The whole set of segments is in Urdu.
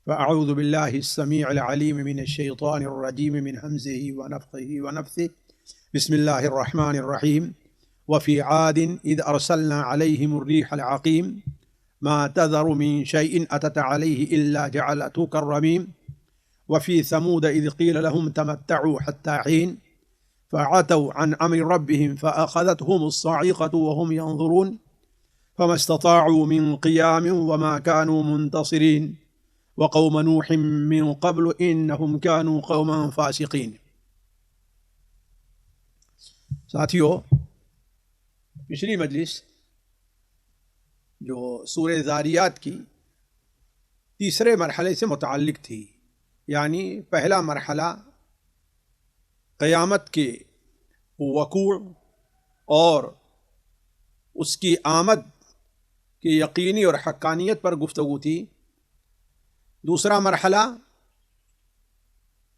فأعوذ بالله السميع العليم من الشيطان الرجيم من همزه ونفخه ونفثه بسم الله الرحمن الرحيم وفي عاد إذ أرسلنا عليهم الريح العقيم ما تذر من شيء أتت عليه إلا جعلته كالرميم وفي ثمود إذ قيل لهم تمتعوا حتى حين فعتوا عن أمر ربهم فأخذتهم الصاعقة وهم ينظرون فما استطاعوا من قيام وما كانوا منتصرين وقوم نوح من قبل إنهم كانوا قوما فاسقين۔ ساتھیو، پچھلی مجلس جو سورہ ذاریات کی تیسرے مرحلے سے متعلق تھی، یعنی پہلا مرحلہ قیامت کے وقوع اور اس کی آمد کی یقینی اور حقانیت پر گفتگو تھی۔ دوسرا مرحلہ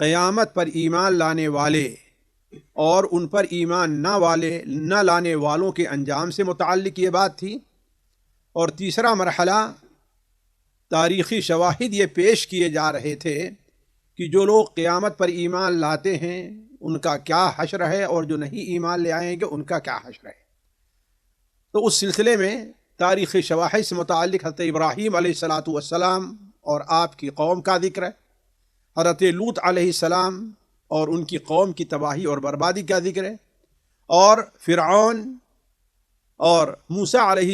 قیامت پر ایمان لانے والے اور ان پر ایمان نہ لانے والوں کے انجام سے متعلق یہ بات تھی، اور تیسرا مرحلہ تاریخی شواہد یہ پیش کیے جا رہے تھے کہ جو لوگ قیامت پر ایمان لاتے ہیں ان کا کیا حشر ہے اور جو نہیں ایمان لے آئیں گے ان کا کیا حشر ہے۔ تو اس سلسلے میں تاریخی شواہد سے متعلق حضرت ابراہیم علیہ السلام اور آپ کی قوم کا ذکر ہے، حضرت لوط علیہ السلام اور ان کی قوم کی تباہی اور بربادی کا ذکر ہے، اور فرعون اور موسیٰ علیہ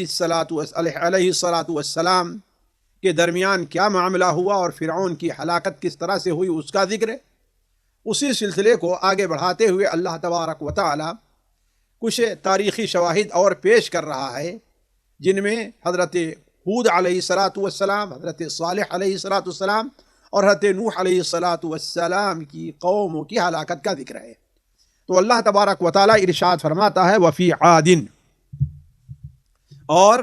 السلام کے درمیان کیا معاملہ ہوا اور فرعون کی ہلاکت کس طرح سے ہوئی اس کا ذکر ہے۔ اسی سلسلے کو آگے بڑھاتے ہوئے اللہ تبارک و تعالی کچھ تاریخی شواہد اور پیش کر رہا ہے، جن میں حضرت ہود علیہ السلام، حضرت صالح علیہ السلام اور حضرت نوح علیہ السلام کی قوموں کی ہلاکت کا ذکر ہے۔ تو اللہ تبارک و تعالی ارشاد فرماتا ہے وفی عادن، اور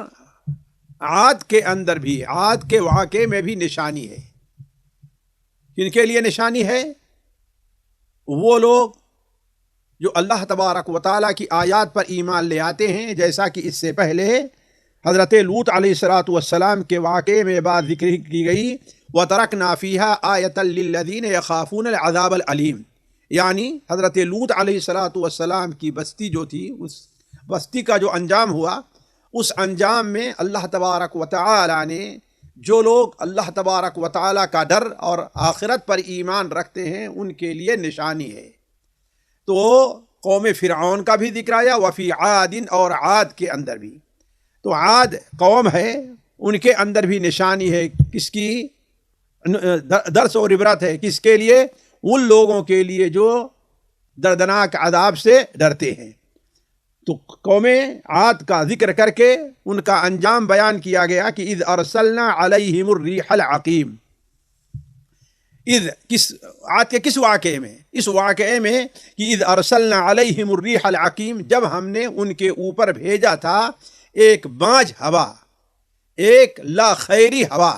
عاد کے اندر بھی، عاد کے واقعے میں بھی نشانی ہے۔ کن کے لیے نشانی ہے؟ وہ لوگ جو اللہ تبارک و تعالی کی آیات پر ایمان لے آتے ہیں، جیسا کہ اس سے پہلے حضرت لوط علیہ السلام کے واقعے میں بات ذکر کی گئی وَتَرَكْنَا فِيهَا آيَةً لِلَّذِينَ يَخَافُونَ الْعَذَابَ الْأَلِيمَ، یعنی حضرت لوط علیہ السلام کی بستی جو تھی، اس بستی کا جو انجام ہوا، اس انجام میں اللہ تبارک و تعالی نے جو لوگ اللہ تبارک و تعالی کا ڈر اور آخرت پر ایمان رکھتے ہیں ان کے لیے نشانی ہے۔ تو قوم فرعون کا بھی ذکر آیا وفی عاد، اور عاد کے اندر بھی۔ تو عاد قوم ہے، ان کے اندر بھی نشانی ہے، کس کی؟ درس اور عبرت ہے، کس کے لیے؟ ان لوگوں کے لیے جو دردناک عذاب سے ڈرتے ہیں۔ تو قوم عاد کا ذکر کر کے ان کا انجام بیان کیا گیا کہ اذ ارسلنا علیہم الریح العقیم۔ عاد کے کس واقعے میں؟ اس واقعے میں کہ اذ ارسلنا علیہم الریح العقیم، جب ہم نے ان کے اوپر بھیجا تھا ایک بانجھ ہوا، ایک لا خیری ہوا،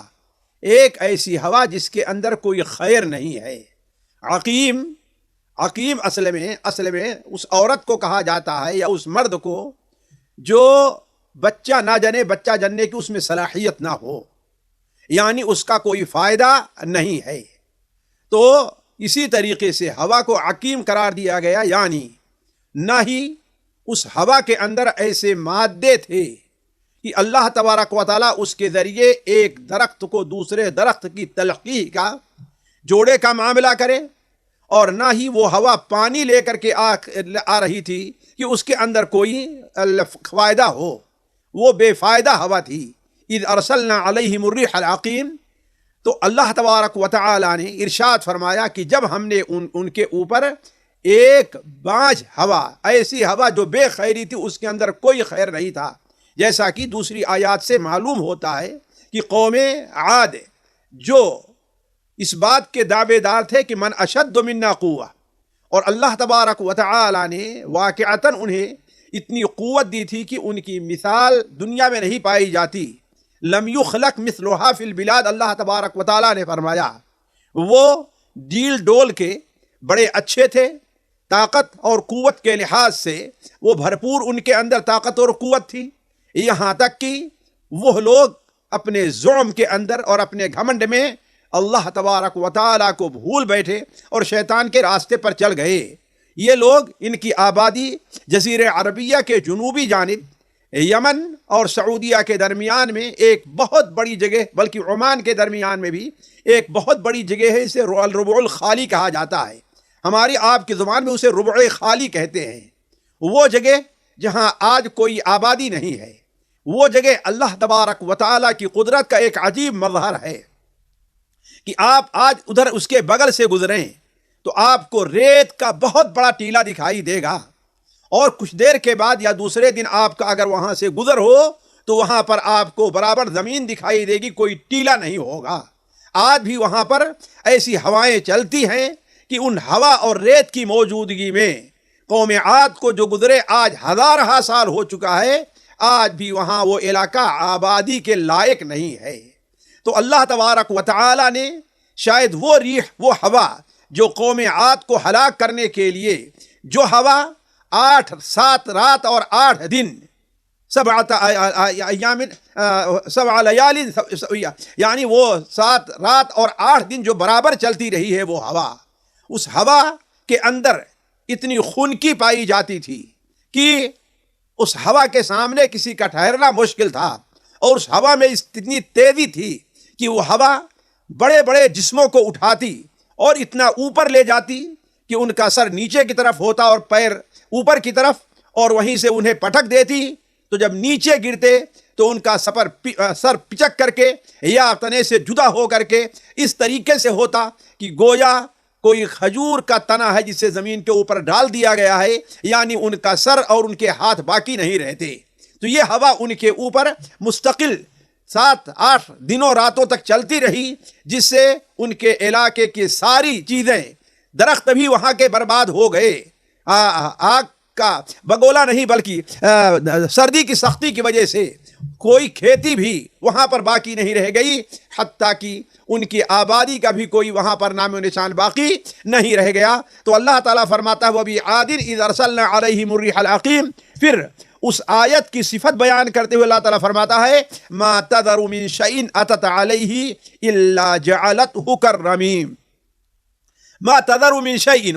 ایک ایسی ہوا جس کے اندر کوئی خیر نہیں ہے۔ عقیم اصل میں اس عورت کو کہا جاتا ہے یا اس مرد کو جو بچہ نہ جنے، بچہ جننے کی اس میں صلاحیت نہ ہو، یعنی اس کا کوئی فائدہ نہیں ہے۔ تو اسی طریقے سے ہوا کو عقیم قرار دیا گیا، یعنی نہ ہی اس ہوا کے اندر ایسے مادے تھے کہ اللہ تبارک و تعالیٰ اس کے ذریعے ایک درخت کو دوسرے درخت کی تلقی کا، جوڑے کا معاملہ کرے، اور نہ ہی وہ ہوا پانی لے کر کے آ رہی تھی کہ اس کے اندر کوئی فائدہ ہو، وہ بے فائدہ ہوا تھی۔ اذ ارسلنا علیہم الریح العقیم، تو اللہ تبارک و تعالیٰ نے ارشاد فرمایا کہ جب ہم نے ان کے اوپر ایک بانجھ ہوا، ایسی ہوا جو بے خیری تھی، اس کے اندر کوئی خیر نہیں تھا، جیسا کہ دوسری آیات سے معلوم ہوتا ہے کہ قوم عاد جو اس بات کے دعوے دار تھے کہ من اشد منا قوہ، اور اللہ تبارک و تعالی نے واقعتاً انہیں اتنی قوت دی تھی کہ ان کی مثال دنیا میں نہیں پائی جاتی۔ لم یخلق مثلھا فی البلاد، اللہ تبارک و تعالی نے فرمایا وہ ڈیل ڈول کے بڑے اچھے تھے، طاقت اور قوت کے لحاظ سے وہ بھرپور ان کے اندر طاقت اور قوت تھی، یہاں تک کہ وہ لوگ اپنے زعم کے اندر اور اپنے گھمنڈ میں اللہ تبارک و تعالیٰ کو بھول بیٹھے اور شیطان کے راستے پر چل گئے۔ یہ لوگ، ان کی آبادی جزیرہ عربیہ کے جنوبی جانب یمن اور سعودیہ کے درمیان میں ایک بہت بڑی جگہ، بلکہ عمان کے درمیان میں بھی ایک بہت بڑی جگہ ہے، اسے الربع الخالی کہا جاتا ہے۔ ہماری آپ کی زبان میں اسے ربع خالی کہتے ہیں۔ وہ جگہ جہاں آج کوئی آبادی نہیں ہے، وہ جگہ اللہ تبارک و تعالیٰ کی قدرت کا ایک عجیب مظہر ہے کہ آپ آج ادھر اس کے بغل سے گزریں تو آپ کو ریت کا بہت بڑا ٹیلا دکھائی دے گا، اور کچھ دیر کے بعد یا دوسرے دن آپ کا اگر وہاں سے گزر ہو تو وہاں پر آپ کو برابر زمین دکھائی دے گی، کوئی ٹیلا نہیں ہوگا۔ آج بھی وہاں پر ایسی ہوائیں چلتی ہیں کہ ان ہوا اور ریت کی موجودگی میں قوم عاد کو جو گزرے آج ہزارہ سال ہو چکا ہے، آج بھی وہاں وہ علاقہ آبادی کے لائق نہیں ہے۔ تو اللہ تبارک و تعالی نے شاید وہ ریح، وہ ہوا جو قوم عاد کو ہلاک کرنے کے لیے، جو ہوا 7 رات اور 8 دن، 7 لیال، یعنی وہ 7 رات اور 8 دن جو برابر چلتی رہی ہے، وہ ہوا، اس ہوا کے اندر اتنی خنکی پائی جاتی تھی کہ اس ہوا کے سامنے کسی کا ٹھہرنا مشکل تھا، اور اس ہوا میں اتنی تیزی تھی کہ وہ ہوا بڑے بڑے جسموں کو اٹھاتی اور اتنا اوپر لے جاتی کہ ان کا سر نیچے کی طرف ہوتا اور پیر اوپر کی طرف، اور وہیں سے انہیں پٹک دیتی، تو جب نیچے گرتے تو ان کا سر پچک کر کے یا تنے سے جدا ہو کر کے اس طریقے سے ہوتا کہ گویا کوئی کھجور کا تنا ہے جسے زمین کے اوپر ڈال دیا گیا ہے، یعنی ان کا سر اور ان کے ہاتھ باقی نہیں رہتے۔ تو یہ ہوا ان کے اوپر مستقل 7-8 دنوں راتوں تک چلتی رہی، جس سے ان کے علاقے کی ساری چیزیں، درخت بھی وہاں کے برباد ہو گئے، آگ کا بگولا نہیں بلکہ سردی کی سختی کی وجہ سے کوئی کھیتی بھی وہاں پر باقی نہیں رہ گئی، حتیٰ کہ ان کی آبادی کا بھی کوئی وہاں پر نام و نشان باقی نہیں رہ گیا۔ تو اللہ تعالیٰ فرماتا ہے وَبِعَادٍ إِذْ أَرْسَلْنَا عَلَيْهِمُ الرِّيحَ الْعَقِيمَ، پھر اس آیت کی صفت بیان کرتے ہوئے اللہ تعالیٰ فرماتا ہے مَا تَذَرُ مِن شَيْءٍ أَتَتْ عَلَيْهِ إِلَّا جَعَلَتْهُ كَالرَّمِيمِ۔ مَا تَذَرُ مِن شَيْءٍ،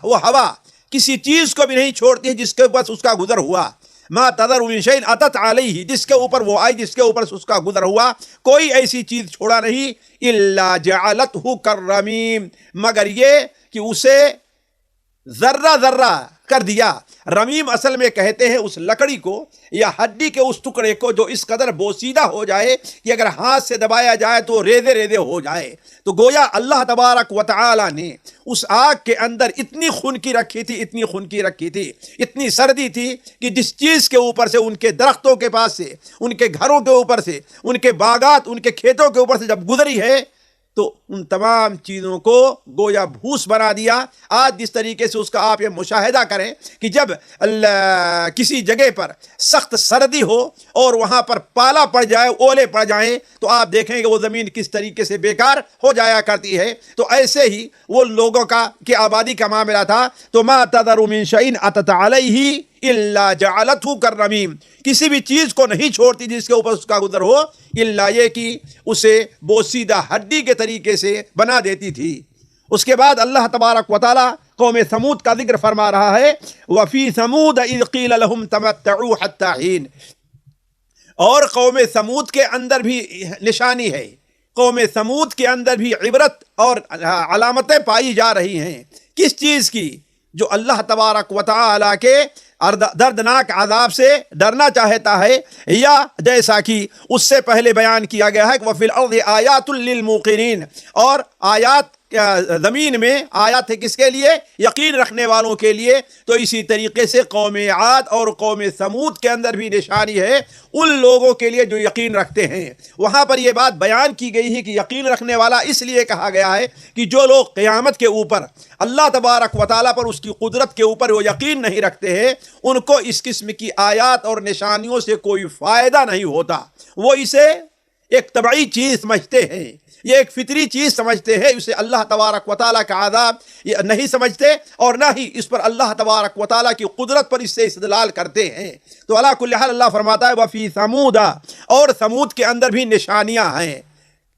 وہ ہوا کسی چیز کو بھی نہیں چھوڑتی ہے جس کے اوپر اس کا گزر ہوا۔ مَا تَذَرُ مِن شَيْءٍ أَتَتْ عَلَيْهِ، جس کے اوپر وہ آئی، جس کے اوپر اس کا گزر ہوا، کوئی ایسی چیز چھوڑا نہیں، إِلَّا جَعَلَتْهُ كَالرَّمِيمِ، مگر یہ کہ اسے ذرہ ذرہ کر دیا۔ رمیم اصل میں کہتے ہیں اس لکڑی کو یا ہڈی کے اس ٹکڑے کو جو اس قدر بوسیدہ ہو جائے کہ اگر ہاتھ سے دبایا جائے تو ریزے ریزے ہو جائے۔ تو گویا اللہ تبارک و تعالی نے اس آگ کے اندر اتنی خنکی رکھی تھی، اتنی خنکی رکھی تھی، اتنی سردی تھی کہ جس چیز کے اوپر سے، ان کے درختوں کے پاس سے، ان کے گھروں کے اوپر سے، ان کے باغات، ان کے کھیتوں کے اوپر سے جب گزری ہے تو ان تمام چیزوں کو گویا بھوس بنا دیا۔ آج جس طریقے سے اس کا آپ یہ مشاہدہ کریں کہ جب کسی جگہ پر سخت سردی ہو اور وہاں پر پالا پڑ جائے، اولے پڑ جائیں، تو آپ دیکھیں کہ وہ زمین کس طریقے سے بیکار ہو جایا کرتی ہے۔ تو ایسے ہی وہ لوگوں کی آبادی کا معاملہ تھا۔ تو مَا تَذَرُ مِن شَيْءٍ أَتَتْ عَلَيْهِ إِلَّا جَعَلَتْهُ كَالرَّمِيمِ، کسی بھی چیز کو نہیں چھوڑتی جس کے اوپر اس کا گزر ہو، الا یہ کہ اسے بوسیدہ ہڈی کے طریقے سے بنا دیتی تھی۔ اس کے بعد اللہ تبارک و تعالی قوم ثمود کا ذکر فرما رہا ہے وَفِي ثَمُودَ إِذْ قِيلَ لَهُمْ تَمَتَّعُوا حَتَّىٰ حِينٍ، اور قوم ثمود کے اندر بھی نشانی ہے، قوم ثمود کے اندر بھی عبرت اور علامتیں پائی جا رہی ہیں۔ کس چیز کی؟ جو اللہ تبارک و تعالی کے دردناک عذاب سے ڈرنا چاہتا ہے، یا جیسا کہ اس سے پہلے بیان کیا گیا ہے کہ وَفِي الْأَرْضِ آیَاتٌ لِّلْمُوقِنِينَ، اور آیات زمین میں آیات ہے کس کے لیے؟ یقین رکھنے والوں کے لیے۔ تو اسی طریقے سے قوم عاد اور قوم ثمود کے اندر بھی نشانی ہے ان لوگوں کے لیے جو یقین رکھتے ہیں۔ وہاں پر یہ بات بیان کی گئی ہے کہ یقین رکھنے والا اس لیے کہا گیا ہے کہ جو لوگ قیامت کے اوپر اللہ تبارک و تعالیٰ پر، اس کی قدرت کے اوپر وہ یقین نہیں رکھتے ہیں، ان کو اس قسم کی آیات اور نشانیوں سے کوئی فائدہ نہیں ہوتا۔ وہ اسے ایک طبعی چیز سمجھتے ہیں، یہ ایک فطری چیز سمجھتے ہیں، اسے اللہ تبارک و تعالیٰ کا عذاب نہیں سمجھتے، اور نہ ہی اس پر اللہ تبارک و تعالیٰ کی قدرت پر اس سے استدلال کرتے ہیں۔ تو علی کل حال اللہ فرماتا ہے وَفِي ثَمُودَ، اور ثمود کے اندر بھی نشانیاں ہیں۔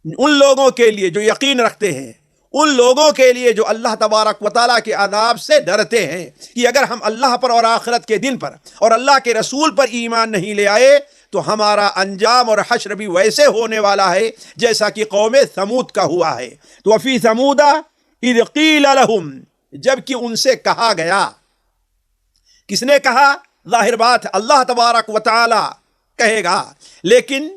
ان لوگوں کے لیے جو یقین رکھتے ہیں، ان لوگوں کے لیے جو اللہ تبارک و تعالیٰ کے عذاب سے ڈرتے ہیں کہ اگر ہم اللہ پر اور آخرت کے دن پر اور اللہ کے رسول پر ایمان نہیں لے آئے تو ہمارا انجام اور حشر بھی ویسے ہونے والا ہے جیسا کہ قوم ثمود کا ہوا ہے۔ تو وفی ثمود اذ قیل لہم، جب کہ ان سے کہا گیا، کس نے کہا؟ ظاہر بات ہے اللہ تبارک و تعالی کہے گا، لیکن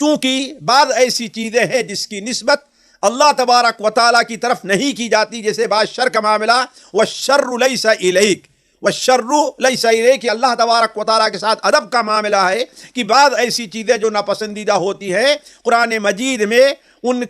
چونکہ بعض ایسی چیزیں ہیں جس کی نسبت اللہ تبارک و تعالی کی طرف نہیں کی جاتی، جیسے بعض شر کا معاملہ، وَالشَّرُّ لَيْسَ إِلَيْكَ، وَالشَّرُّ لَيْسَ إِلَيْكَ، کہ اللہ تبارک و تعالیٰ کے ساتھ ادب کا معاملہ ہے کہ بعض ایسی چیزیں جو ناپسندیدہ ہوتی ہیں قرآن مجید میں ان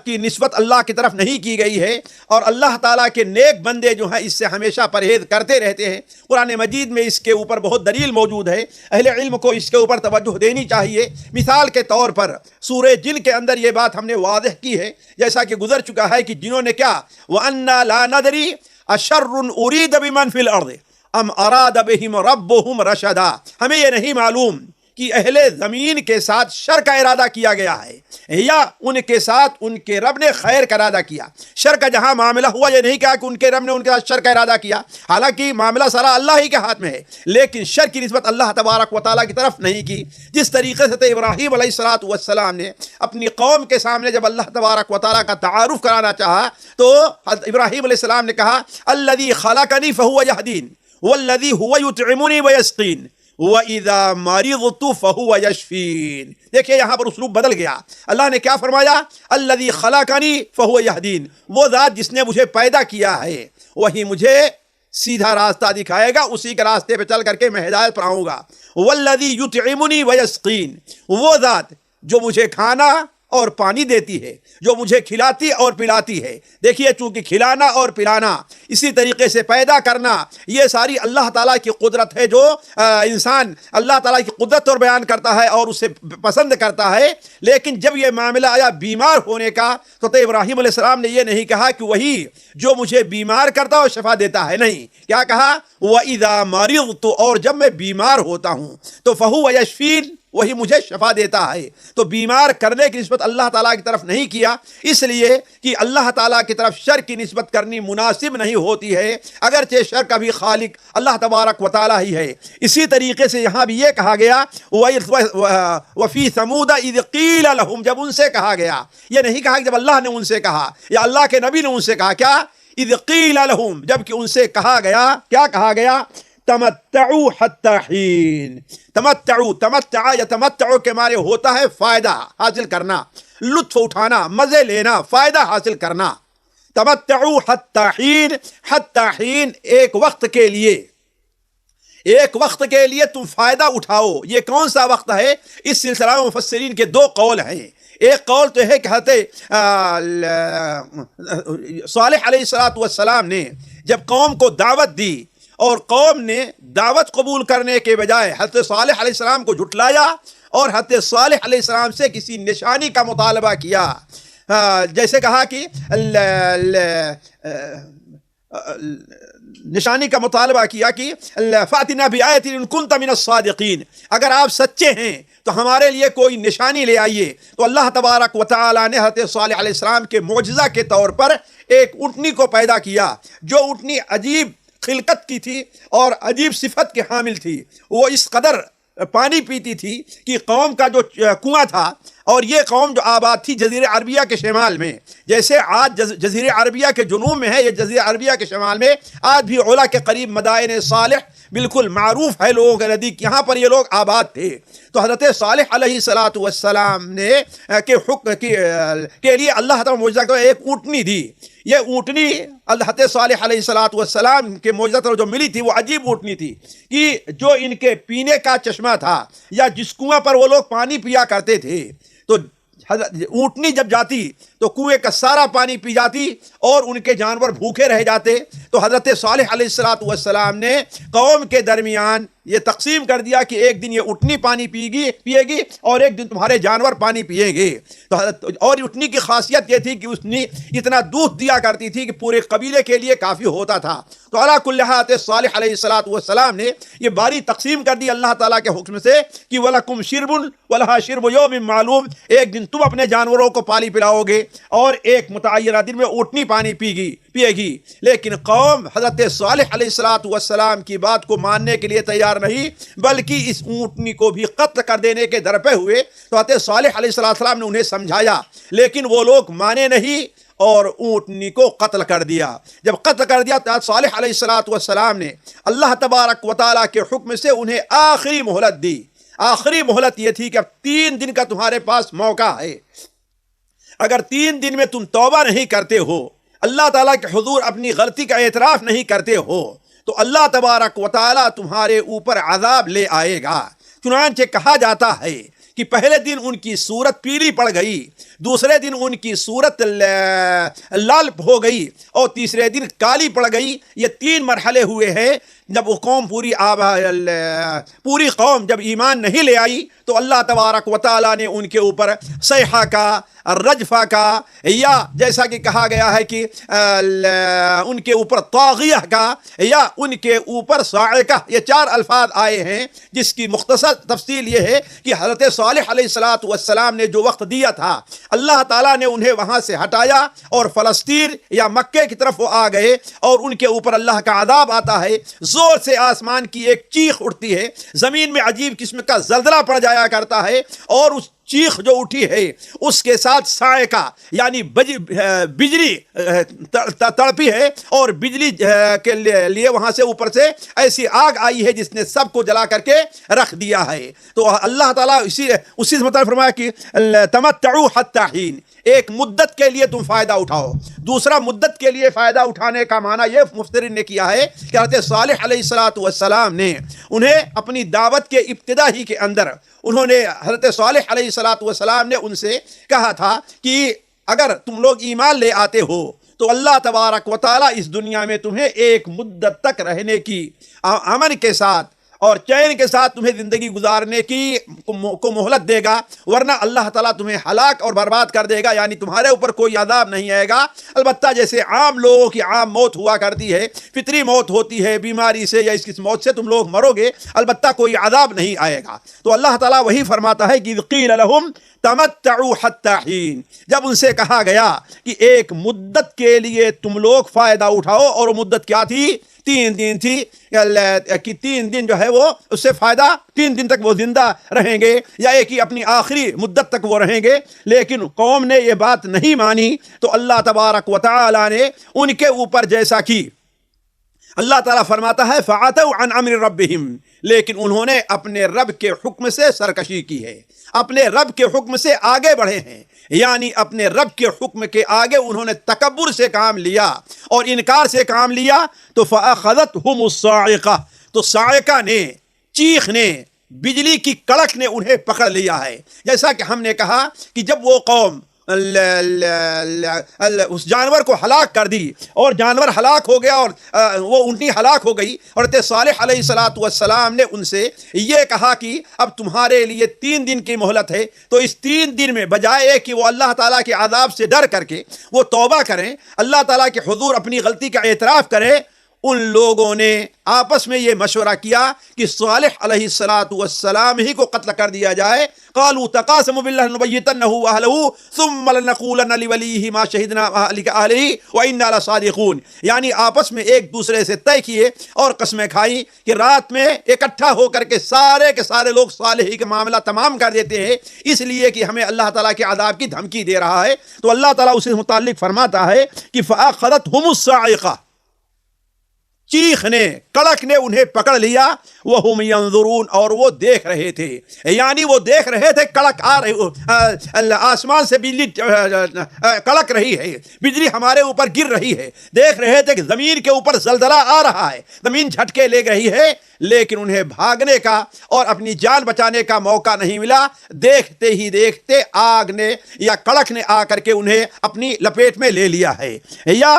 کی نسبت اللہ کی طرف نہیں کی گئی ہے، اور اللہ تعالیٰ کے نیک بندے جو ہیں اس سے ہمیشہ پرہیز کرتے رہتے ہیں۔ قرآن مجید میں اس کے اوپر بہت دلیل موجود ہے، اہل علم کو اس کے اوپر توجہ دینی چاہیے۔ مثال کے طور پر سورہ جن کے اندر یہ بات ہم نے واضح کی ہے، جیسا کہ گزر چکا ہے کہ جنہوں نے کیا، وَأَنَّا لَا نَدْرِي أَشَرٌ أُرِيدَ بِمَنْ فِي الْأَرْضِ أَمْ أَرَادَ بِهِمْ رَبُّهُمْ رَشَدًا، ہمیں یہ نہیں معلوم کہ اہل زمین کے ساتھ شر کا ارادہ کیا گیا ہے یا ان کے ساتھ ان کے رب نے خیر کا ارادہ کیا۔ شر کا جہاں معاملہ ہوا، یہ نہیں کہا کہ ان کے رب نے ان کے ساتھ شر کا ارادہ کیا، حالانکہ معاملہ سارا اللہ ہی کے ہاتھ میں ہے، لیکن شر کی نسبت اللہ تبارک و تعالیٰ کی طرف نہیں کی۔ جس طریقے سے ابراہیم علیہ السلام نے اپنی قوم کے سامنے جب اللہ تبارک و تعالیٰ کا تعارف کرانا چاہا تو ابراہیم علیہ السلام نے کہا الذی خلقنی فہو یہدین والذی هو یطعمنی ویسقین وَإِذَا مَرِضْتُ فَهُوَ يَشْفِينِ۔ دیکھیں یہاں پر اسلوب بدل گیا، اللہ نے کیا فرمایا؟ الَّذِي خَلَقَنِي فَهُوَ يَهْدِينِ، وہ ذات جس نے مجھے پیدا کیا ہے وہی مجھے سیدھا راستہ دکھائے گا، اسی کے راستے پہ چل کر کے میں ہدایت پر آؤں گا۔ وَالَّذِي يُطْعِمُنِي وَيَسْقِينِ، وہ ذات جو مجھے کھانا اور پانی دیتی ہے، جو مجھے کھلاتی اور پلاتی ہے۔ دیکھیے چونکہ کھلانا اور پلانا، اسی طریقے سے پیدا کرنا، یہ ساری اللہ تعالیٰ کی قدرت ہے، جو انسان اللہ تعالیٰ کی قدرت اور بیان کرتا ہے اور اسے پسند کرتا ہے۔ لیکن جب یہ معاملہ آیا بیمار ہونے کا تو ابراہیم علیہ السلام نے یہ نہیں کہا کہ وہی جو مجھے بیمار کرتا ہے اور شفا دیتا ہے، نہیں، کیا کہا؟ وَإِذَا مَرِضْتُ، اور جب میں بیمار ہوتا ہوں تو فَهُوَ يَشْفِينِ، وہی مجھے شفا دیتا ہے۔ تو بیمار کرنے کی نسبت اللہ تعالیٰ کی طرف نہیں کیا، اس لیے کہ اللہ تعالیٰ کی طرف شر کی نسبت کرنی مناسب نہیں ہوتی ہے، اگرچہ شر کا بھی خالق اللہ تبارک و تعالیٰ ہی ہے۔ اسی طریقے سے یہاں بھی یہ کہا گیا وَفِي ثَمُودَ إِذْ قِيلَ لَهُمْ، جب ان سے کہا گیا، یہ نہیں کہا کہ جب اللہ نے ان سے کہا یا اللہ کے نبی نے ان سے کہا، کیا؟ اِذْ قِيلَ لَهُمْ، جب کہ ان سے کہا گیا، کیا کہا گیا؟ تمتعوا حتی حین۔ تمتع یا تمتع کے معنی ہوتا ہے فائدہ حاصل کرنا، لطف اٹھانا، مزے لینا، فائدہ حاصل کرنا۔ تمتعوا حتی حین، حتی حین، ایک وقت کے لیے، ایک وقت کے لیے تم فائدہ اٹھاؤ۔ یہ کون سا وقت ہے؟ اس سلسلہ میں مفسرین کے دو قول ہیں۔ ایک قول تو ہے کہ حضرت صالح علیہ السلام نے جب قوم کو دعوت دی اور قوم نے دعوت قبول کرنے کے بجائے حضرت صالح علیہ السلام کو جھٹلایا اور حضرت صالح علیہ السلام سے کسی نشانی کا مطالبہ کیا، جیسے کہا کہ نشانی کا مطالبہ کیا کہ فَأْتِنَا بِآیَةٍ إِن كُنتَ مِنَ الصَّادِقِينَ، اگر آپ سچے ہیں تو ہمارے لیے کوئی نشانی لے آئیے۔ تو اللہ تبارک و تعالیٰ نے حضرت صالح علیہ السلام کے معجزہ کے طور پر ایک اونٹنی کو پیدا کیا، جو اونٹنی عجیب خلقت کی تھی اور عجیب صفت کے حامل تھی۔ وہ اس قدر پانی پیتی تھی کہ قوم کا جو کنواں تھا، اور یہ قوم جو آباد تھی جزیرہ عربیہ کے شمال میں، جیسے آج جزیرہ عربیہ کے جنوب میں ہے، یہ جزیرہ عربیہ کے شمال میں آج بھی علا کے قریب مدائن صالح بالکل معروف ہے لوگوں کے نزدیک، یہاں پر یہ لوگ آباد تھے۔ تو حضرت صالح علیہ السلام نے کے لیے اللہ تعالیٰ معجزہ کو ایک اونٹنی دی۔ یہ اونٹنی حضرت صالح علیہ السلام کے معجزہ جو ملی تھی وہ عجیب اونٹنی تھی کہ جو ان کے پینے کا چشمہ تھا یا جس کنواں پر وہ لوگ پانی پیا کرتے تھے، تو اونٹنی جب جاتی تو کنویں کا سارا پانی پی جاتی اور ان کے جانور بھوکے رہ جاتے۔ تو حضرت صالح علیہ السلام نے قوم کے درمیان یہ تقسیم کر دیا کہ ایک دن یہ اونٹنی پانی پیے گی اور ایک دن تمہارے جانور پانی پیئیں گے۔ تو اور اونٹنی کی خاصیت یہ تھی کہ اس نے اتنا دودھ دیا کرتی تھی کہ پورے قبیلے کے لیے کافی ہوتا تھا، تو علی کل حال صالح علیہ الصلوۃ والسلام نے یہ باری تقسیم کر دی اللہ تعالیٰ کے حکم سے کہ وَلَكُمْ شِرْبٌ وَلَهَا شِرْبُ يَوْمٍ معلوم، ایک دن تم اپنے جانوروں کو پانی پلاؤ گے اور ایک متعینہ دن میں اونٹنی پانی پیے گی۔ لیکن قوم حضرت صالح علیہ الصلوۃ والسلام کی بات کو ماننے کے لیے تیار نہیں، بلکہ اس اونٹنی کو بھی قتل کر دینے کے درپے ہوئے۔ تو حضرت صالح علیہ السلام نے انہیں سمجھایا، لیکن وہ لوگ مانے نہیں اور اونٹنی کو قتل کر دیا۔ جب قتل کر دیا تو صالح علیہ السلام نے اللہ تبارک و تعالیٰ کے حکم سے انہیں آخری مہلت دی۔ آخری مہلت یہ تھی کہ اب 3 دن کا تمہارے پاس موقع ہے، اگر 3 دن میں تم توبہ نہیں کرتے ہو، اللہ تعالیٰ کے حضور اپنی غلطی کا اعتراف نہیں کرتے ہو، تو اللہ تبارک و تعالیٰ تمہارے اوپر عذاب لے آئے گا۔ چنانچہ کہا جاتا ہے کہ پہلے دن ان کی صورت پیلی پڑ گئی، دوسرے دن ان کی صورت لال ہو گئی اور تیسرے دن کالی پڑ گئی۔ یہ 3 مرحلے ہوئے ہیں۔ جب وہ قوم پوری قوم جب ایمان نہیں لے آئی تو اللہ تبارک و تعالیٰ نے ان کے اوپر صیحہ کا، رجفہ کا، یا جیسا کہ کہا گیا ہے کہ ان کے اوپر طاغیہ کا، یا ان کے اوپر صاعقہ، یہ 4 الفاظ آئے ہیں، جس کی مختصر تفصیل یہ ہے کہ حضرت صالح علیہ السلام نے جو وقت دیا تھا اللہ تعالیٰ نے انہیں وہاں سے ہٹایا اور فلسطین یا مکے کی طرف وہ آ گئے اور ان کے اوپر اللہ کا عذاب آتا ہے۔ زور سے آسمان کی ایک چیخ اٹھتی ہے، زمین میں عجیب قسم کا زلزلہ پڑ جایا کرتا ہے، اور اس چیخ جو اٹھی ہے اس کے ساتھ صاعقہ یعنی بجلی تڑپی ہے، اور بجلی کے لیے وہاں سے اوپر سے ایسی آگ آئی ہے جس نے سب کو جلا کر کے رکھ دیا ہے۔ تو اللہ تعالیٰ اسی مطلب فرمایا کہ تمتعوا حتی حین، ایک مدت کے لیے تم فائدہ اٹھاؤ۔ دوسرا مدت کے لیے فائدہ اٹھانے کا معنی یہ مفسرین نے کیا ہے کہ حضرت صالح علیہ السلام نے انہیں اپنی دعوت کے ابتدا ہی کے اندر انہوں نے حضرت صالح علیہ السلام نے ان سے کہا تھا کہ اگر تم لوگ ایمان لے آتے ہو تو اللہ تبارک و تعالیٰ اس دنیا میں تمہیں ایک مدت تک رہنے کی، امن کے ساتھ اور چین کے ساتھ تمہیں زندگی گزارنے کی کو مہلت دے گا، ورنہ اللہ تعالیٰ تمہیں ہلاک اور برباد کر دے گا، یعنی تمہارے اوپر کوئی عذاب نہیں آئے گا۔ البتہ جیسے عام لوگوں کی عام موت ہوا کرتی ہے، فطری موت ہوتی ہے، بیماری سے یا اس موت سے تم لوگ مرو گے، البتہ کوئی عذاب نہیں آئے گا۔ تو اللہ تعالیٰ وہی فرماتا ہے کہ قیل لہم تمتعوا حتی حین، جب ان سے کہا گیا کہ ایک مدت کے لیے تم لوگ فائدہ اٹھاؤ، اور وہ مدت کیا تھی؟ 3 دن تھی، کہ 3 دن جو ہے وہ اس سے فائدہ، 3 دن تک وہ زندہ رہیں گے، یا ایک ہی اپنی آخری مدت تک وہ رہیں گے۔ لیکن قوم نے یہ بات نہیں مانی، تو اللہ تبارک و تعالی نے ان کے اوپر جیسا کی، اللہ تعالیٰ فرماتا ہے فَعَتَوْا عَنْ أَمْرِ رَبِّهِمْ، لیکن انہوں نے اپنے رب کے حکم سے سرکشی کی ہے، اپنے رب کے حکم سے آگے بڑھے ہیں، یعنی اپنے رب کے حکم کے آگے انہوں نے تکبر سے کام لیا اور انکار سے کام لیا، تو فَأَخَذَتْهُمُ الصَّاعِقَةُ، تو صاعقہ نے، چیخ نے، بجلی کی کڑک نے انہیں پکڑ لیا ہے۔ جیسا کہ ہم نے کہا کہ جب وہ قوم اس جانور کو ہلاک کر دی اور جانور ہلاک ہو گیا اور وہ اونٹنی ہلاک ہو گئی، اور حضرت صالح علیہ السلام نے ان سے یہ کہا کہ اب تمہارے لیے 3 دن کی مہلت ہے، تو اس 3 دن میں بجائے کہ وہ اللہ تعالیٰ کے عذاب سے ڈر کر کے وہ توبہ کریں، اللہ تعالیٰ کے حضور اپنی غلطی کا اعتراف کریں، ان لوگوں نے آپس میں یہ مشورہ کیا کہ صالح علیہ السلام ہی کو قتل کر دیا جائے۔ قالوا تقاسموا بالله لنبيتنه واهله ثم لنقولن لوليه ما شهدنا مهلك اهله وانا لصادقون، یعنی آپس میں ایک دوسرے سے طے کیے اور قسمیں کھائی کہ رات میں اکٹھا ہو کر کے سارے لوگ صالح کا معاملہ تمام کر دیتے ہیں، اس لیے کہ ہمیں اللہ تعالیٰ کے عذاب کی دھمکی دے رہا ہے۔ تو اللہ تعالیٰ اس سے متعلق فرماتا ہے کہ فأخذتهم الصاعقة، چیخ نے، کڑک نے انہیں پکڑ لیا، وَهُمْ يَنظُرُونَ، اور وہ دیکھ رہے تھے، یعنی وہ دیکھ رہے تھے کڑک آ رہی، آسمان سے بجلی کڑک رہی ہے، بجلی ہمارے اوپر گر رہی ہے، دیکھ رہے تھے کہ زمین کے اوپر زلزلہ آ رہا ہے، زمین جھٹکے لے رہی ہے، لیکن انہیں بھاگنے کا اور اپنی جان بچانے کا موقع نہیں ملا۔ دیکھتے ہی دیکھتے آگ نے یا کڑک نے آ کر کے انہیں اپنی لپیٹ میں لے لیا ہے۔ یا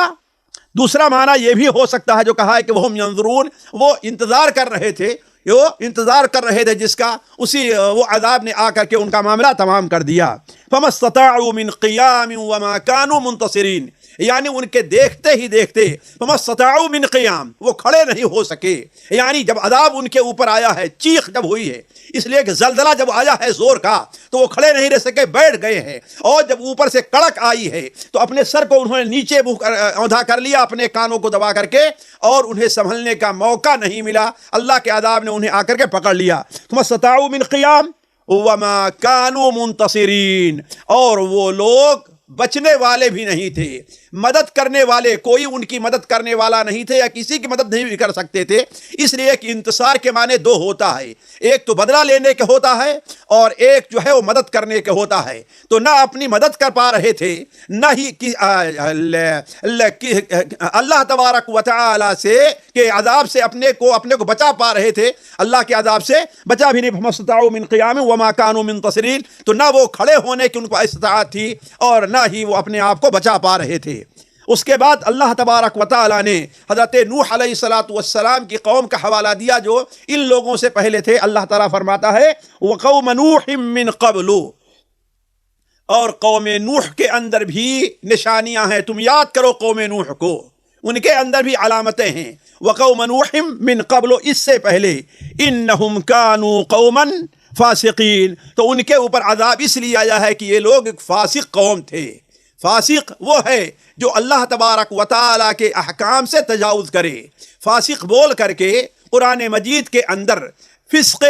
دوسرا معنی یہ بھی ہو سکتا ہے جو کہا ہے کہ وہ ینظرون، وہ انتظار کر رہے تھے، وہ انتظار کر رہے تھے جس کا اسی وہ عذاب نے آ کر کے ان کا معاملہ تمام کر دیا۔ فَمَا اسْتَطَاعُوا مِنْ قِيَامٍ وَمَا كَانُوا مُنْتَصِرِينَ، یعنی ان کے دیکھتے ہی دیکھتے فما استطاعوا من قیام، وہ کھڑے نہیں ہو سکے. یعنی جب عذاب ان کے اوپر آیا ہے، چیخ جب ہوئی ہے، اس لیے کہ زلزلہ جب آیا ہے زور کا، تو وہ کھڑے نہیں رہ سکے، بیٹھ گئے ہیں. اور جب اوپر سے کڑک آئی ہے تو اپنے سر کو انہوں نے نیچے اوندھا کر لیا، اپنے کانوں کو دبا کر کے، اور انہیں سنبھلنے کا موقع نہیں ملا. اللہ کے عذاب نے انہیں آ کر کے پکڑ لیا. فما استطاعوا من قیام وما كانوا منتصرین، اور وہ لوگ بچنے والے بھی نہیں تھے، مدد کرنے والے، کوئی ان کی مدد کرنے والا نہیں تھے، یا کسی کی مدد نہیں بھی کر سکتے تھے. اس لیے کہ انتصار کے معنی دو ہوتا ہے، ایک تو بدلہ لینے کے ہوتا ہے، اور ایک جو ہے وہ مدد کرنے کے ہوتا ہے. تو نہ اپنی مدد کر پا رہے تھے، نہ ہی اللہ تبارک و تعالی سے کے عذاب سے اپنے کو بچا پا رہے تھے. اللہ کے عذاب سے بچا بھی نہیں. فما استطاعوا من قیام وما كانوا منتصرین، تو نہ وہ کھڑے ہونے کی ان کو استطاعت تھی، اور نہ ہی وہ اپنے آپ کو بچا پا رہے تھے. اس کے بعد اللہ تبارک و تعالی نے حضرت نوح علیہ السلام کی قوم کا حوالہ دیا جو ان لوگوں سے پہلے تھے. اللہ تعالیٰ فرماتا ہے وَقَوْمَ نُوحٍ مِّن قَبْلُ، اور قوم نوح کے اندر بھی نشانیاں ہیں. تم یاد کرو قوم نوح کو، ان کے اندر بھی علامتیں ہیں. وَقَوْمَ نُوحٍ مِّن قَبْلُ، اس سے پہلے إِنَّهُمْ كَانُوا قَوْمًا فاسقین، تو ان کے اوپر عذاب اس لیے آیا ہے کہ یہ لوگ ایک فاسق قوم تھے. فاسق وہ ہے جو اللہ تبارک و تعالیٰ کے احکام سے تجاوز کرے. فاسق بول کر کے قرآن مجید کے اندر فسق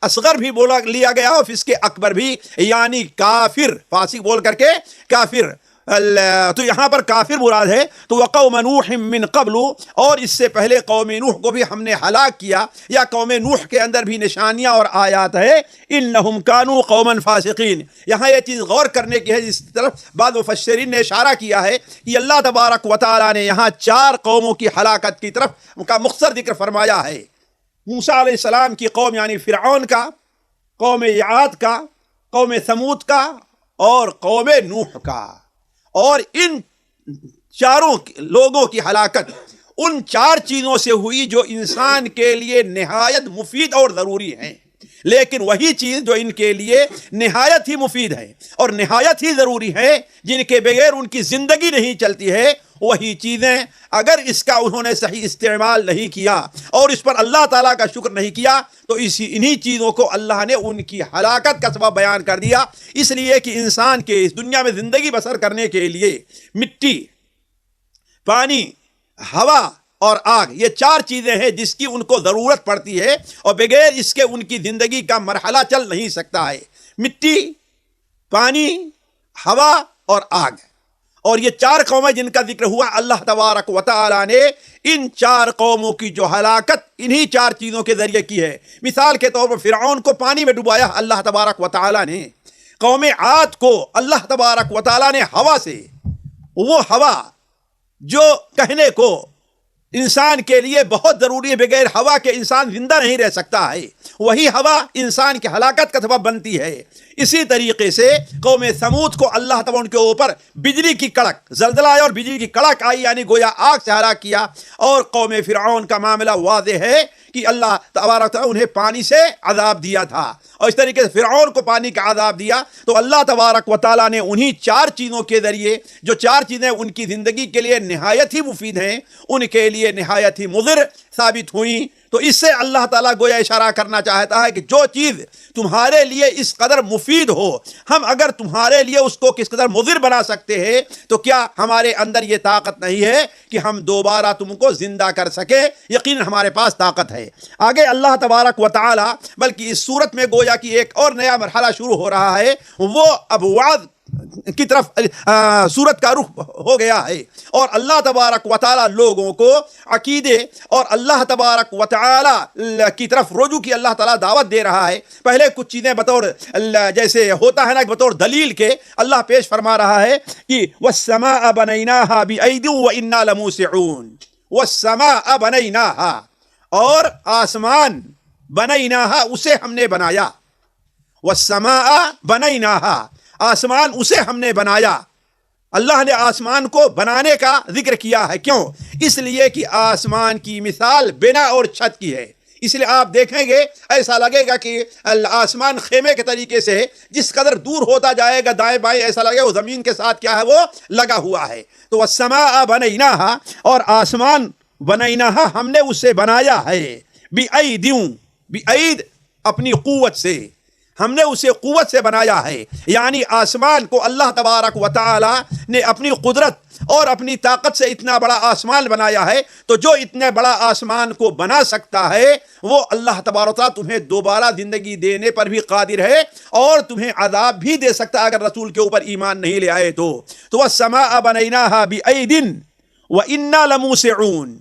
اصغر بھی بولا لیا گیا اور فسق اکبر بھی، یعنی کافر. فاسق بول کر کے کافر، تو یہاں پر کافر مراد ہے. تو وقوم نوح من قبل، اور اس سے پہلے قوم نوح کو بھی ہم نے ہلاک کیا، یا قوم نوح کے اندر بھی نشانیاں اور آیات ہے. انہم کانوا قوما فاسقین، یہاں یہ چیز غور کرنے کی ہے، جس طرف بعض مفسرین نے اشارہ کیا ہے کہ اللہ تبارک و تعالی نے یہاں 4 قوموں کی ہلاکت کی طرف کا مختصر ذکر فرمایا ہے. موسیٰ علیہ السلام کی قوم یعنی فرعون کا، قوم عاد کا، قوم ثمود کا، اور قوم نوح کا. اور ان چاروں لوگوں کی ہلاکت ان 4 چیزوں سے ہوئی جو انسان کے لیے نہایت مفید اور ضروری ہیں. لیکن وہی چیز جو ان کے لیے نہایت ہی مفید ہے اور نہایت ہی ضروری ہے، جن کے بغیر ان کی زندگی نہیں چلتی ہے، وہی چیزیں اگر اس کا انہوں نے صحیح استعمال نہیں کیا اور اس پر اللہ تعالیٰ کا شکر نہیں کیا، تو انہی چیزوں کو اللہ نے ان کی ہلاکت کا سبب بیان کر دیا. اس لیے کہ انسان کے اس دنیا میں زندگی بسر کرنے کے لیے مٹی، پانی، ہوا اور آگ، یہ 4 چیزیں ہیں جس کی ان کو ضرورت پڑتی ہے، اور بغیر اس کے ان کی زندگی کا مرحلہ چل نہیں سکتا ہے. مٹی، پانی، ہوا اور آگ. اور یہ 4 قومیں جن کا ذکر ہوا، اللہ تبارک و تعالی نے ان 4 قوموں کی جو ہلاکت انہی 4 چیزوں کے ذریعے کی ہے. مثال کے طور پر فرعون کو پانی میں ڈبایا اللہ تبارک و تعالی نے. قوم عاد کو اللہ تبارک و تعالی نے ہوا سے، وہ ہوا جو کہنے کو انسان کے لیے بہت ضروری ہے، بغیر ہوا کے انسان زندہ نہیں رہ سکتا ہے، وہی ہوا انسان کی ہلاکت کا سبب بنتی ہے. اسی طریقے سے قوم ثمود کو اللہ تعالیٰ ان کے اوپر بجلی کی کڑک، زلزلہ آیا اور بجلی کی کڑک آئی، یعنی گویا آگ سے ہلاک کیا. اور قوم فرعون کا معاملہ واضح ہے کہ اللہ تبارک تعالیٰ انہیں پانی سے عذاب دیا تھا، اور اس طریقے سے فرعون کو پانی کا عذاب دیا. تو اللہ تبارک و تعالیٰ نے انہی 4 چیزوں کے ذریعے، جو 4 چیزیں ان کی زندگی کے لیے نہایت ہی مفید ہیں، ان کے لیے نہایت ہی مضر ثابت ہوئیں. تو اس سے اللہ تعالیٰ گویا اشارہ کرنا چاہتا ہے کہ جو چیز تمہارے لیے اس قدر مفید ہو، ہم اگر تمہارے لیے اس کو کس قدر مضر بنا سکتے ہیں، تو کیا ہمارے اندر یہ طاقت نہیں ہے کہ ہم دوبارہ تم کو زندہ کر سکیں؟ یقیناً ہمارے پاس طاقت ہے. آگے اللہ تبارک و تعالی بلکہ اس صورت میں گویا کہ ایک اور نیا مرحلہ شروع ہو رہا ہے، وہ اب وعد کی طرف صورت کا رخ ہو گیا ہے، اور اللہ تبارک و تعالی لوگوں کو عقیدے اور اللہ تبارک و تعالی کی طرف رجوع کی اللہ تعالی دعوت دے رہا ہے. پہلے کچھ چیزیں بطور جیسے ہوتا ہے نا، بطور دلیل کے اللہ پیش فرما رہا ہے کہ والسماء بنیناها بأید وإنا لموسعون. والسماء بنیناها، اور آسمان بنیناها، اسے ہم نے بنایا. والسماء بنیناها، آسمان اسے ہم نے بنایا. اللہ نے آسمان کو بنانے کا ذکر کیا ہے. کیوں؟ اس لیے کہ آسمان کی مثال بنا اور چھت کی ہے. اس لیے آپ دیکھیں گے ایسا لگے گا کہ آسمان خیمے کے طریقے سے جس قدر دور ہوتا جائے گا دائیں بائیں ایسا لگے وہ زمین کے ساتھ کیا ہے وہ لگا ہوا ہے. تو والسماء بنیناہا اور آسمان بنیناہا ہم نے اسے بنایا ہے بِأَيْدٍ اپنی قوت سے ہم نے اسے قوت سے بنایا ہے. یعنی آسمان کو اللہ تبارک و تعالی نے اپنی قدرت اور اپنی طاقت سے اتنا بڑا آسمان بنایا ہے. تو جو اتنے بڑا آسمان کو بنا سکتا ہے وہ اللہ تبارک و تعالی تمہیں دوبارہ زندگی دینے پر بھی قادر ہے اور تمہیں عذاب بھی دے سکتا ہے اگر رسول کے اوپر ایمان نہیں لے آئے تو. والسماء بنیناہا بِأَيْدٍ وَإِنَّا لَمُوسِعُونَ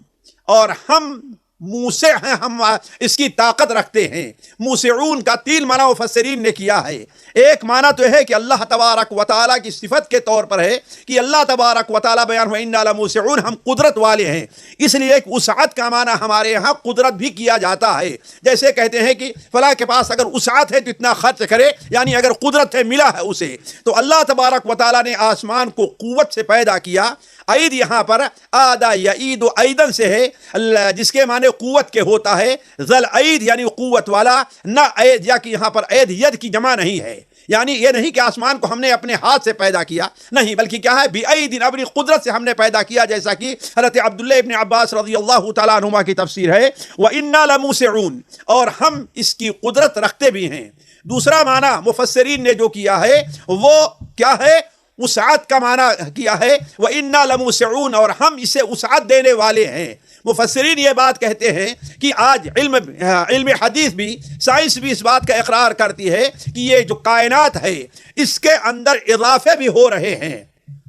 اور ہم موسع ہیں, ہم اس کی طاقت رکھتے ہیں. موسعون کا 3 معنی مفسرین نے کیا ہے. ایک معنی تو ہے کہ اللہ تبارک و تعالیٰ کی صفت کے طور پر ہے کہ اللہ تبارک و تعالیٰ بیان وَإِنَّا لَمُوسِعُونَ ہم قدرت والے ہیں, اس لیے ایک وسعت کا معنی ہمارے یہاں قدرت بھی کیا جاتا ہے. جیسے کہتے ہیں کہ فلاں کے پاس اگر وسعت ہے تو اتنا خرچ کرے, یعنی اگر قدرت ہے ملا ہے اسے. تو اللہ تبارک و تعالیٰ نے آسمان کو قوت سے پیدا کیا. عید یہاں پر آدا یعید و ایدن سے ہے جس کے معنی قوت کے ہوتا ہے. ذل عید یعنی قوت والا, نہ عید یا کہ یہاں پر عید ید کی جمع نہیں ہے. یعنی یہ نہیں کہ آسمان کو ہم نے اپنے ہاتھ سے پیدا کیا, نہیں, بلکہ کیا ہے بِأَيْدٍ اپنی قدرت سے ہم نے پیدا کیا. جیسا کہ حضرت عبداللہ ابن عباس رضی اللہ تعالیٰ عنہما کی تفسیر ہے وَإِنَّا لَمُوسِعُونَ اور ہم اس کی قدرت رکھتے بھی ہیں. دوسرا معنی مفسرین نے جو کیا ہے وہ کیا ہے, وسعت کا معنی کیا ہے وَإِنَّا لَمُوسِعُونَ اور ہم اسے وسعت دینے والے ہیں. مفسرین یہ بات کہتے ہیں کہ آج علم حدیث بھی, سائنس بھی اس بات کا اقرار کرتی ہے کہ یہ جو کائنات ہے اس کے اندر اضافے بھی ہو رہے ہیں,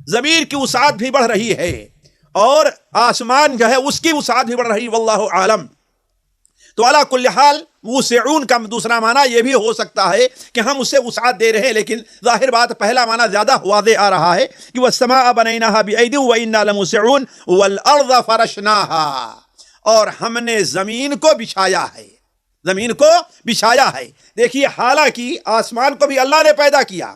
زمین کی وسعت بھی بڑھ رہی ہے اور آسمان جو ہے اس کی وسعت بھی بڑھ رہی, واللہ عالم. تو علی کل حال موسعون کا دوسرا معنی یہ بھی ہو سکتا ہے کہ ہم اسے وسعت دے رہے ہیں, لیکن ظاہر بات پہلا معنی زیادہ واضح آ رہا ہے کہ والسماء بنیناہا بِأَيْدٍ وَإِنَّا لَمُوسِعُونَ وَالْأَرْضَ فَرَشْنَاهَا اور ہم نے زمین کو بچھایا ہے, زمین کو بچھایا ہے. دیکھیے حالانکہ آسمان کو بھی اللہ نے پیدا کیا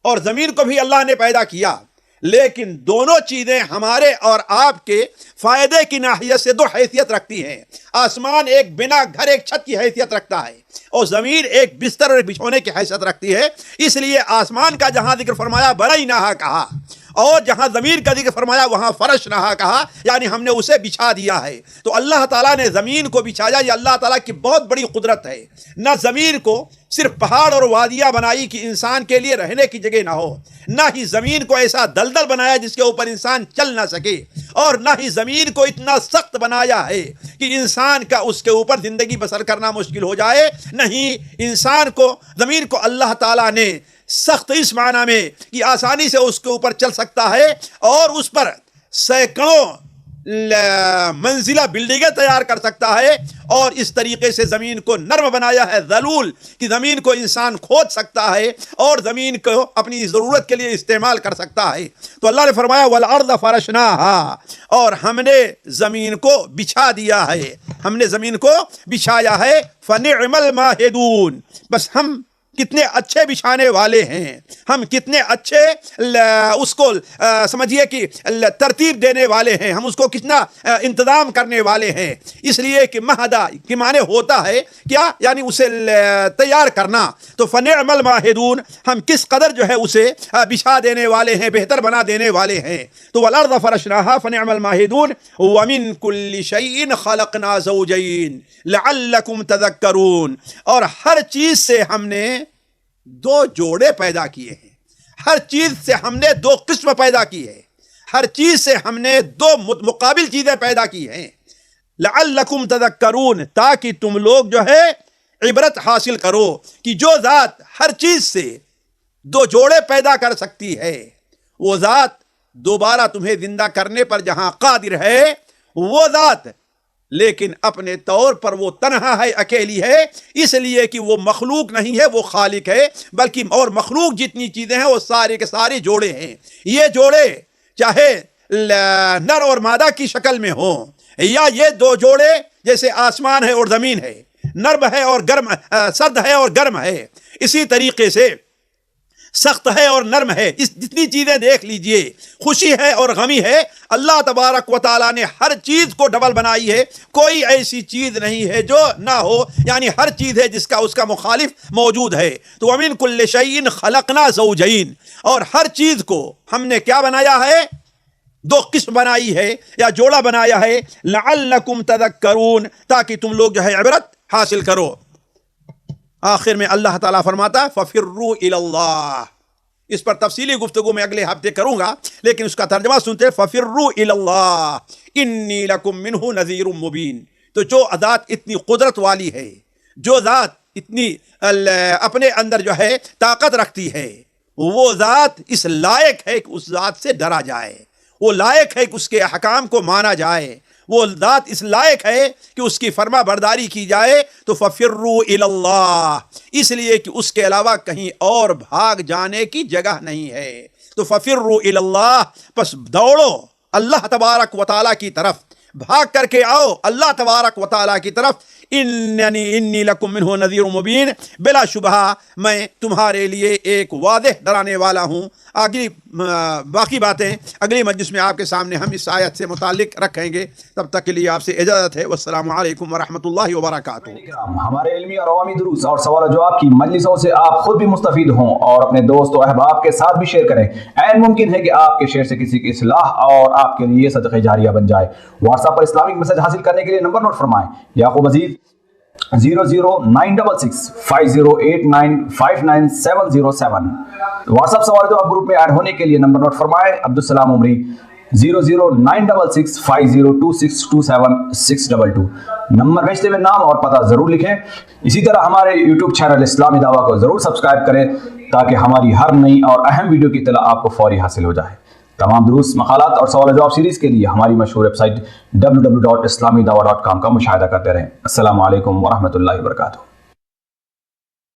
اور زمین کو بھی اللہ نے پیدا کیا, لیکن دونوں چیزیں ہمارے اور آپ کے فائدے کی ناحیت سے 2 حیثیت رکھتی ہیں. آسمان ایک بنا گھر ایک چھت کی حیثیت رکھتا ہے اور زمین ایک بستر اور بچھونے کی حیثیت رکھتی ہے. اس لیے آسمان کا جہاں ذکر فرمایا بنیناہا کہا اور جہاں زمین کا ذکر فرمایا وہاں فرشناہا کہا, یعنی ہم نے اسے بچھا دیا ہے. تو اللہ تعالیٰ نے زمین کو بچھایا, یہ اللہ تعالیٰ کی بہت بڑی قدرت ہے. نہ زمین کو صرف پہاڑ اور وادیاں بنائی کہ انسان کے لیے رہنے کی جگہ نہ ہو, نہ ہی زمین کو ایسا دلدل بنایا جس کے اوپر انسان چل نہ سکے, اور نہ ہی زمین کو اتنا سخت بنایا ہے کہ انسان کا اس کے اوپر زندگی بسر کرنا مشکل ہو جائے. نہیں, انسان کو زمین کو اللہ تعالیٰ نے سخت اس معنی میں کہ آسانی سے اس کے اوپر چل سکتا ہے اور اس پر سینکڑوں منزلہ بلڈنگیں تیار کر سکتا ہے, اور اس طریقے سے زمین کو نرم بنایا ہے ذلول کہ زمین کو انسان کھود سکتا ہے اور زمین کو اپنی ضرورت کے لیے استعمال کر سکتا ہے. تو اللہ نے فرمایا وَالْأَرْضَ فَرَشْنَاهَا اور ہم نے زمین کو بچھا دیا ہے, ہم نے زمین کو بچھایا ہے. فَنِعْمَ الْمَاهِدُونَ بس ہم کتنے اچھے بچھانے والے ہیں, ہم کتنے اچھے اس کو سمجھیے کہ ترتیب دینے والے ہیں, ہم اس کو کتنا انتظام کرنے والے ہیں. اس لیے کہ مہدا کے معنی ہوتا ہے کیا, یعنی اسے تیار کرنا. تو فنعم الماہدون ہم کس قدر جو ہے اسے بچھا دینے والے ہیں, بہتر بنا دینے والے ہیں. تو والارض فرشناہا فنعم الماہدون ومن کل شیء خلقنا زوجین لعلکم تذکرون اور ہر چیز سے ہم نے 2 جوڑے پیدا کیے ہیں, ہر چیز سے ہم نے 2 قسم پیدا کی ہے, ہر چیز سے ہم نے 2 مقابل چیزیں پیدا کی ہیں. لعلکم تذکرون تاکہ تم لوگ جو ہے عبرت حاصل کرو کہ جو ذات ہر چیز سے 2 جوڑے پیدا کر سکتی ہے وہ ذات دوبارہ تمہیں زندہ کرنے پر جہاں قادر ہے وہ ذات, لیکن اپنے طور پر وہ تنہا ہے, اکیلی ہے, اس لیے کہ وہ مخلوق نہیں ہے, وہ خالق ہے. بلکہ اور مخلوق جتنی چیزیں ہیں وہ سارے کے سارے جوڑے ہیں. یہ جوڑے چاہے نر اور مادہ کی شکل میں ہوں, یا یہ 2 جوڑے جیسے آسمان ہے اور زمین ہے, نرم ہے اور گرم, سرد ہے اور گرم ہے, اسی طریقے سے سخت ہے اور نرم ہے. اس جتنی چیزیں دیکھ لیجئے, خوشی ہے اور غمی ہے, اللہ تبارک و تعالیٰ نے ہر چیز کو ڈبل بنائی ہے. کوئی ایسی چیز نہیں ہے جو نہ ہو, یعنی ہر چیز ہے جس کا اس کا مخالف موجود ہے. تو وَمِن كُلِّ شَيْءٍ خَلَقْنَا زَوْجَيْنِ, اور ہر چیز کو ہم نے کیا بنایا ہے؟ دو قسم بنائی ہے یا جوڑا بنایا ہے. لَعَلَّكُمْ تَذَكَّرُونَ, تاکہ تم لوگ جو ہے عبرت حاصل کرو. آخر میں اللہ تعالیٰ فرماتا فَفِرُّوا إِلَى اللَّهِ. اس پر تفصیلی گفتگو میں اگلے ہفتے کروں گا, لیکن اس کا ترجمہ سنتے فَفِرُّوا إِلَى اللَّهِ إِنِّي لَكُمْ مِنْهُ نَذِيرٌ مُبِينٌ. تو جو ذات اتنی قدرت والی ہے, جو ذات اتنی اپنے اندر جو ہے طاقت رکھتی ہے, وہ ذات اس لائق ہے کہ اس ذات سے ڈرا جائے, وہ لائق ہے کہ اس کے احکام کو مانا جائے, وہ ذات اس لائق ہے کہ اس کی فرما برداری کی جائے. تو فَفِرُّوا إِلَى اللَّهِ, اس لیے کہ اس کے علاوہ کہیں اور بھاگ جانے کی جگہ نہیں ہے. تو فَفِرُّوا إِلَى اللَّهِ, پس دوڑو اللہ تبارک و تعالیٰ کی طرف, بھاگ کر کے آؤ اللہ تبارک و تعالیٰ کی طرف. انی لکم منہ نذیر مبین, بلا شبہ میں تمہارے لیے ایک واضح ڈرانے والا ہوں. باقی باتیں اگلی مجلس میں آپ کے سامنے ہم اس آیت سے متعلق رکھیں گے. تب تک کے لیے آپ سے اجازت ہے. والسلام علیکم ورحمۃ اللہ وبرکاتہ. ہمارے علمی اور عوامی دروس اور سوال و جواب کی مجلسوں سے آپ خود بھی مستفید ہوں اور اپنے دوست و احباب کے ساتھ بھی شیئر کریں. عین ممکن ہے کہ آپ کے شیئر سے کسی کی اصلاح اور آپ کے لیے صدقہ جاریہ بن جائے. واٹس ایپ پر اسلامک میسج حاصل کرنے کے لیے نمبر نوٹ فرمائیں. یعقوب عزیز 00966 5089 59707. واٹس ایپ سوال جواب گروپ میں ایڈ ہونے کے لیے نمبر نوٹ فرمائیں. عبدالسلام عمری 00966 5026 622. نمبر بھیجتے ہوئے نام اور پتہ ضرور لکھیں. اسی طرح ہمارے یوٹیوب چینل اسلامی دعویٰ کو ضرور سبسکرائب کریں تاکہ ہماری ہر نئی اور اہم ویڈیو کی اطلاع آپ کو فوری حاصل ہو جائے. تمام دروس، مقالات اور سوال جواب سیریز کے لیے ہماری مشہور ویب سائٹ www.islamidawah.com کا مشاہدہ کرتے رہیں. السلام علیکم ورحمۃ اللہ وبرکاتہ.